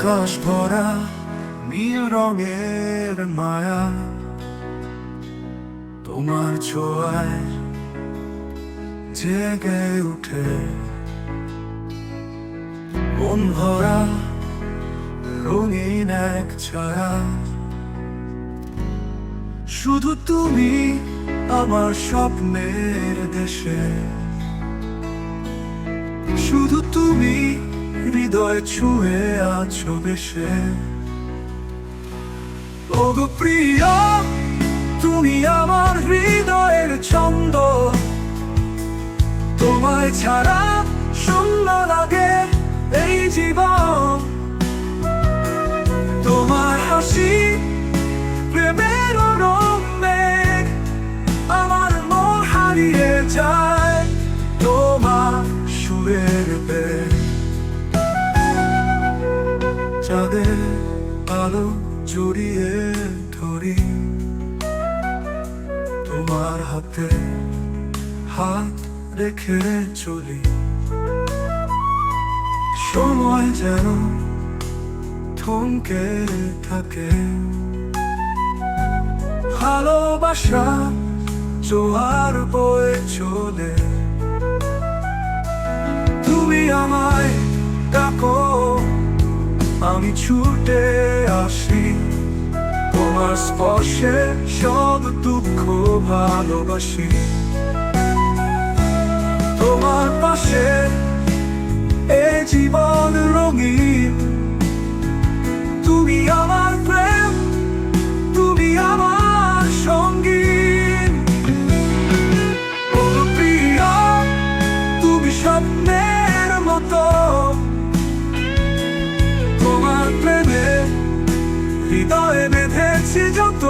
আকাশ ভরা নীল রঙের মায়া, তোমার ছোঁয়ায় জেগে উঠে মন ভরা রঙিন এক ছায়া। শুধু তুমি আমার স্বপ্নের দেশে, শুধু তুমি হৃদয় ছুঁয়ে আছো বেশে। ওগো প্রিয়া, তুমি আমার হৃদয়ের ছন্দ, তোমায় ছাড়া শূন্য লাগে এই জীবন। তোমার হাসি প্রেমের রং মেঘ, আমার মন হারিয়ে যায় তোমার সুরের বেগ। চাঁদের আলো জড়িয়ে ধরি, তোমার হাতে হাত রেখে চলি। সময় যেন থমকে থাকে, ভালোবাসা জোয়ার বয়ে চলে। তুমি আমায় ডাকো, আমি ছুটে আসি, তোমার স্পর্শে সব দুঃখ ভালোবাসি। তোমার পাশে এ জীবন রঙিন, তুমি আমার প্রেম, তুমি আমার সঙ্গীন। ও প্রিয়া, তুমি স্বপ্নের মতো, তোমার প্রেমে হৃদয়ে বেঁধেছি যত।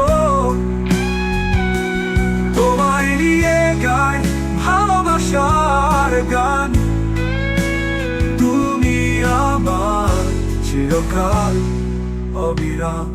তোমায় নিয়ে গাই ভালোবাসার গান, তুমি আমার চিরকাল অবিরাম।